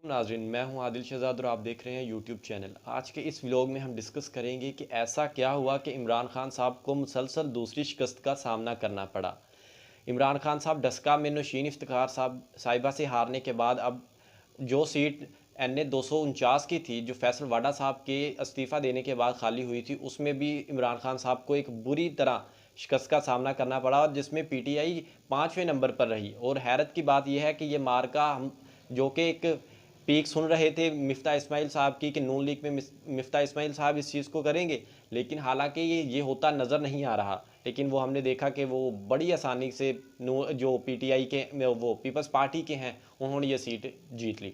नाज़रीन, मैं हूं आदिल शहजाद और आप देख रहे हैं यूट्यूब चैनल। आज के इस व्लॉग में हम डिस्कस करेंगे कि ऐसा क्या हुआ कि इमरान खान साहब को मुसलसल दूसरी शिकस्त का सामना करना पड़ा। इमरान खान साहब डस्का में नौशीन इफ्तिखार साहिबा से हारने के बाद अब जो सीट NA 249 की थी, जो फैसल वाडा साहब के इस्तीफ़ा देने के बाद खाली हुई थी, उसमें भी इमरान खान साहब को एक बुरी तरह शिकस्त का सामना करना पड़ा और जिसमें PTI 5वें नंबर पर रही। और हैरत की बात यह है कि ये मार्का हम जो कि एक पीक सुन रहे थे मिफ्ता इस्माइल साहब की कि नून लीग में मिफ्ता इस्माइल साहब इस चीज़ को करेंगे, लेकिन हालांकि ये होता नज़र नहीं आ रहा। लेकिन वो हमने देखा कि वो बड़ी आसानी से जो PTI के वो पीपल्स पार्टी के हैं, उन्होंने ये सीट जीत ली।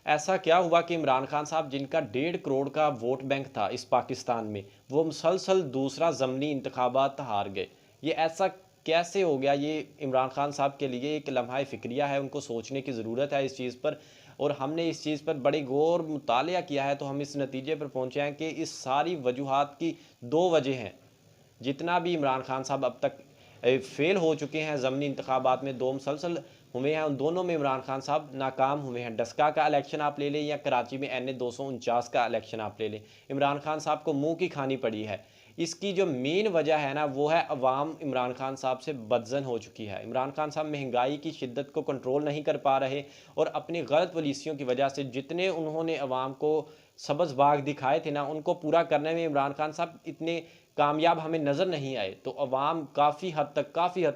ऐसा क्या हुआ कि इमरान खान साहब, जिनका 1.5 करोड़ का वोट बैंक था इस पाकिस्तान में, वो मुसलसल दूसरा ज़मनी इंतखाबात हार गए। ये ऐसा कैसे हो गया? ये इमरान खान साहब के लिए एक लम्हा फ़िक्रिया है, उनको सोचने की ज़रूरत है इस चीज़ पर। और हमने इस चीज़ पर बड़े गौर मुतालिया किया है, तो हम इस नतीजे पर पहुँचे हैं कि इस सारी वजूहात की 2 वजह हैं। जितना भी इमरान खान साहब अब तक फेल हो चुके हैं ज़मनी इंतखाबात में, 2 मुसलसल हुए हैं, उन दोनों में इमरान खान साहब नाकाम हुए हैं। डस्का का इलेक्शन आप ले लें या कराची में NA 249 का इलेक्शन आप ले लें, इमरान खान साहब को मुँह की खानी पड़ी है। इसकी जो मेन वजह है ना, वो है अवाम इमरान खान साहब से बदज़न हो चुकी है। इमरान खान साहब महंगाई की शिद्दत को कंट्रोल नहीं कर पा रहे और अपनी गलत पॉलिसियों की वजह से जितने उन्होंने अवाम को सब्ज़ बाग दिखाए थे ना, उनको पूरा करने में इमरान खान साहब इतने कामयाब हमें नज़र नहीं आए। तो अवाम काफ़ी हद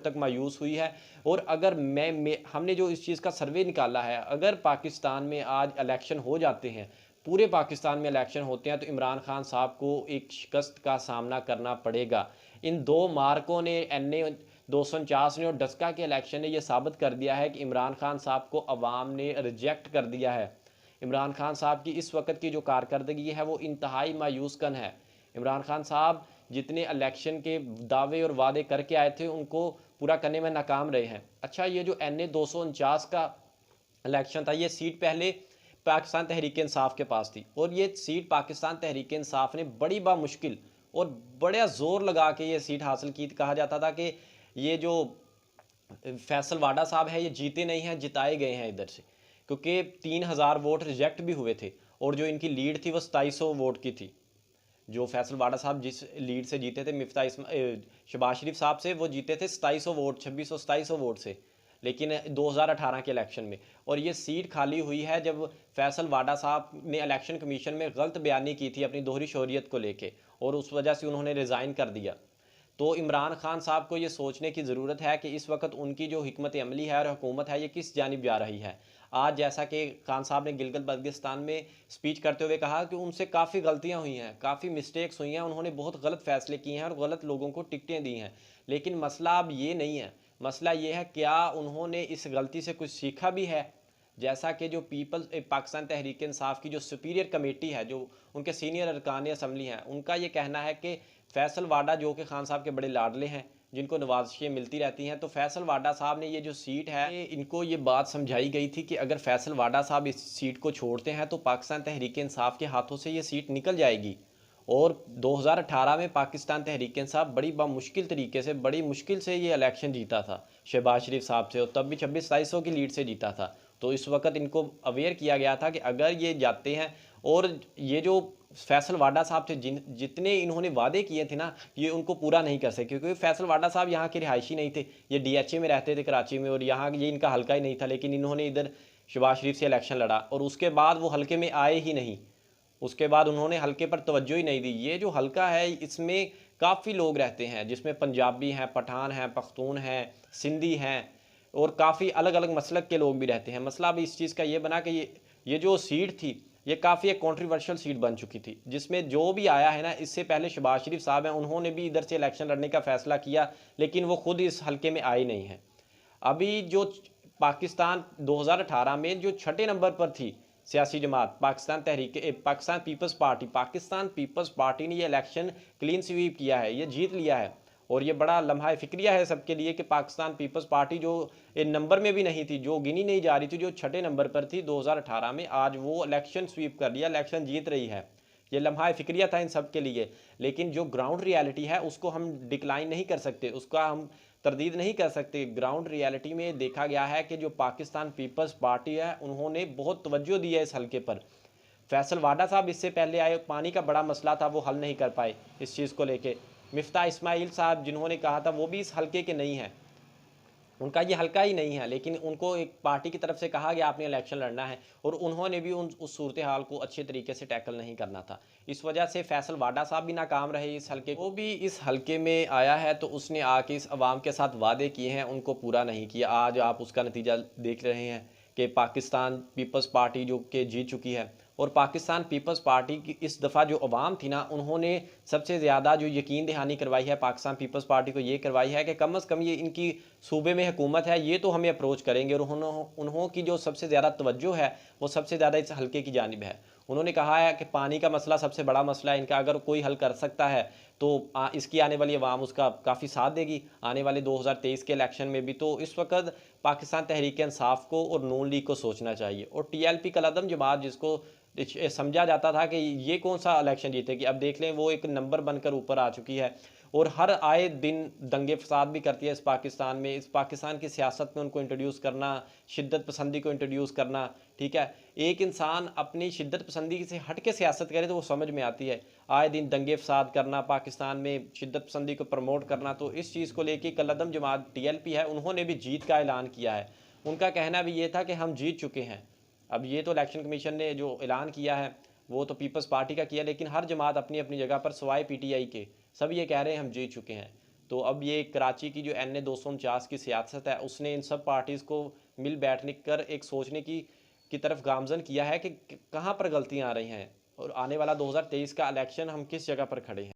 तक मायूस हुई है। और अगर हमने जो इस चीज़ का सर्वे निकाला है, अगर पाकिस्तान में आज इलेक्शन हो जाते हैं, पूरे पाकिस्तान में इलेक्शन होते हैं, तो इमरान खान साहब को एक शिकस्त का सामना करना पड़ेगा। इन 2 मार्कों ने, NA 249 ने और डस्का के इलेक्शन ने, यह साबित कर दिया है कि इमरान खान साहब को अवाम ने रिजेक्ट कर दिया है। इमरान खान साहब की इस वक्त की जो कारकर्दगी है, वो इंतहाई मायूस कन है। इमरान खान साहब जितने इलेक्शन के दावे और वादे करके आए थे, उनको पूरा करने में नाकाम रहे हैं। अच्छा, ये जो NA 249 का इलेक्शन था, ये सीट पहले पाकिस्तान तहरीक इंसाफ के पास थी और ये सीट पाकिस्तान तहरीक इंसाफ ने बड़ी बामुश्किल और बड़ा जोर लगा के ये सीट हासिल की। कहा जाता था कि ये जो फैसल वाडा साहब है, ये जीते नहीं हैं, जिताए गए हैं इधर से, क्योंकि 3000 वोट रिजेक्ट भी हुए थे और जो इनकी लीड थी वो 2700 वोट की थी। जो फैसल वाडा साहब जिस लीड से जीते थे शहबाज शरीफ साहब से, वो जीते थे 2700 वोट, 2600-2700 वोट से, लेकिन 2018 के इलेक्शन में। और ये सीट खाली हुई है जब फैसल वाडा साहब ने इलेक्शन कमीशन में गलत बयानी की थी अपनी दोहरी शोहरियत को लेके, और उस वजह से उन्होंने रिज़ाइन कर दिया। तो इमरान खान साहब को ये सोचने की ज़रूरत है कि इस वक्त उनकी जो हिकमत अमली है और हुकूमत है, ये किस जानिब जा रही है। आज जैसा कि खान साहब ने गिलगित बल्तिस्तान में स्पीच करते हुए कहा कि उनसे काफ़ी गलतियां हुई हैं, काफ़ी मिस्टेक्स हुई हैं, उन्होंने बहुत गलत फैसले किए हैं और गलत लोगों को टिकटें दी हैं। लेकिन मसला अब ये नहीं है, मसला ये है क्या उन्होंने इस गलती से कुछ सीखा भी है। जैसा कि जो पीपल्स पाकिस्तान तहरीक इंसाफ की जो सुपीरियर कमेटी है, जो उनके सीनियर अरकान असम्बली हैं, उनका ये कहना है कि फैसल वाडा, जो कि खान साहब के बड़े लाडले हैं, जिनको नवाजिशें मिलती रहती हैं, तो फैसल वाडा साहब ने ये जो सीट है, इनको ये बात समझाई गई थी कि अगर फैसल वाडा साहब इस सीट को छोड़ते हैं तो पाकिस्तान तहरीक इंसाफ के हाथों से ये सीट निकल जाएगी। और 2018 में पाकिस्तान तहरीक इंसाफ बड़ी बामुश्किल तरीके से, बड़ी मुश्किल से ये इलेक्शन जीता था शहबाज शरीफ साहब से, और तब भी 2600-2700 की लीड से जीता था। तो इस वक्त इनको अवेयर किया गया था कि अगर ये जाते हैं, और ये जो फैसल वाडा साहब से जितने इन्होंने वादे किए थे ना, ये उनको पूरा नहीं कर सके, क्योंकि फैसल वाडा साहब यहाँ के रिहायशी नहीं थे, ये DHA में रहते थे कराची में, और यहाँ ये इनका हल्का ही नहीं था। लेकिन इन्होंने इधर शहबाज शरीफ से इलेक्शन लड़ा और उसके बाद वो हल्के में आए ही नहीं, उसके बाद उन्होंने हल्के पर तवज्जो ही नहीं दी। ये जो हल्का है, इसमें काफ़ी लोग रहते हैं, जिसमें पंजाबी हैं, पठान हैं, पख्तून हैं, सिंधी हैं और काफ़ी अलग अलग मसलक के लोग भी रहते हैं। मसला अब इस चीज़ का ये बना कि ये जो सीट थी, ये काफ़ी एक कॉन्ट्रोवर्शियल सीट बन चुकी थी, जिसमें जो भी आया है ना, इससे पहले शहबाज शरीफ साहब हैं, उन्होंने भी इधर से इलेक्शन लड़ने का फैसला किया, लेकिन वो खुद इस हल्के में आए नहीं हैं। अभी जो पाकिस्तान 2018 में जो 6ठे नंबर पर थी सियासी जमात, पाकिस्तान पीपल्स पार्टी ने ये इलेक्शन क्लीन स्वीप किया है, ये जीत लिया है। और ये बड़ा लम्हा फ़िक्रिया है सबके लिए कि पाकिस्तान पीपल्स पार्टी जो नंबर में भी नहीं थी, जो गिनी नहीं जा रही थी, जो 6ठे नंबर पर थी 2018 में, आज वो इलेक्शन स्वीप कर लिया, इलेक्शन जीत रही है। ये लम्हा फ़िक्रिया था इन सब के लिए। लेकिन जो ग्राउंड रियलिटी है, उसको हम डिक्लाइन नहीं कर सकते, उसका हम तरदीद नहीं कर सकते। ग्राउंड रियलिटी में देखा गया है कि जो पाकिस्तान पीपल्स पार्टी है उन्होंने बहुत तवज्जो दी है इस हलके पर। फैसल वाडा साहब इससे पहले आए, पानी का बड़ा मसला था, वो हल नहीं कर पाए इस चीज़ को लेके। मिफ्ता इस्माइल साहब जिन्होंने कहा था, वो भी इस हलके के नहीं हैं, उनका ये हल्का ही नहीं है, लेकिन उनको एक पार्टी की तरफ से कहा गया आपने इलेक्शन लड़ना है, और उन्होंने भी उस सूरत हाल को अच्छे तरीके से टैकल नहीं करना था। इस वजह से फैसल वाडा साहब भी नाकाम रहे इस हल्के, वो भी इस हल्के में आया है तो उसने आके इस अवाम के साथ वादे किए हैं, उनको पूरा नहीं किया। आज आप उसका नतीजा देख रहे हैं कि पाकिस्तान पीपल्स पार्टी जो कि जीत चुकी है, और पाकिस्तान पीपल्स पार्टी की इस दफ़ा जो अवाम थी ना, उन्होंने सबसे ज़्यादा जो यकीन दहानी करवाई है पाकिस्तान पीपल्स पार्टी को, ये करवाई है कि कम अज़ कम ये इनकी सूबे में हुकूमत है, ये तो हमें अप्रोच करेंगे। और उन्हों की जो सबसे ज़्यादा तवज्जो है वो सबसे ज़्यादा इस हल्के की जानिब है। उन्होंने कहा है कि पानी का मसला सबसे बड़ा मसला है इनका, अगर कोई हल कर सकता है तो इसकी आने वाली अवाम उसका काफ़ी साथ देगी आने वाले 2023 के इलेक्शन में भी। तो इस वक्त पाकिस्तान तहरीक इंसाफ को और नून लीग को सोचना चाहिए, और TLP कलअदम जमात जिसको समझा जाता था कि ये कौन सा इलेक्शन जीतेगी, अब देख लें वो एक नंबर बनकर ऊपर आ चुकी है, और हर आए दिन दंगे फसाद भी करती है इस पाकिस्तान में। इस पाकिस्तान की सियासत में उनको इंट्रोड्यूस करना, शिद्दत पसंदी को इंट्रोड्यूस करना, ठीक है। एक इंसान अपनी शिद्दत पसंदी से हट के सियासत करे तो वो समझ में आती है। आए दिन दंगे फसाद करना, पाकिस्तान में शिद्दत पसंदी को प्रमोट करना, तो इस चीज़ को लेकर कलअदम जमात TLP है, उन्होंने भी जीत का ऐलान किया है। उनका कहना भी ये था कि हम जीत चुके हैं। अब ये तो इलेक्शन कमीशन ने जो ऐलान किया है वो तो पीपल्स पार्टी का किया, लेकिन हर जमात अपनी अपनी जगह पर सवाए PTI के सब ये कह रहे हैं हम जीत चुके हैं। तो अब ये कराची की जो NA 249 की सियासत है, उसने इन सब पार्टीज़ को मिल बैठने कर एक सोचने की तरफ गामजन किया है कि कहाँ पर गलतियाँ आ रही हैं, और आने वाला 2023 का इलेक्शन हम किस जगह पर खड़े हैं।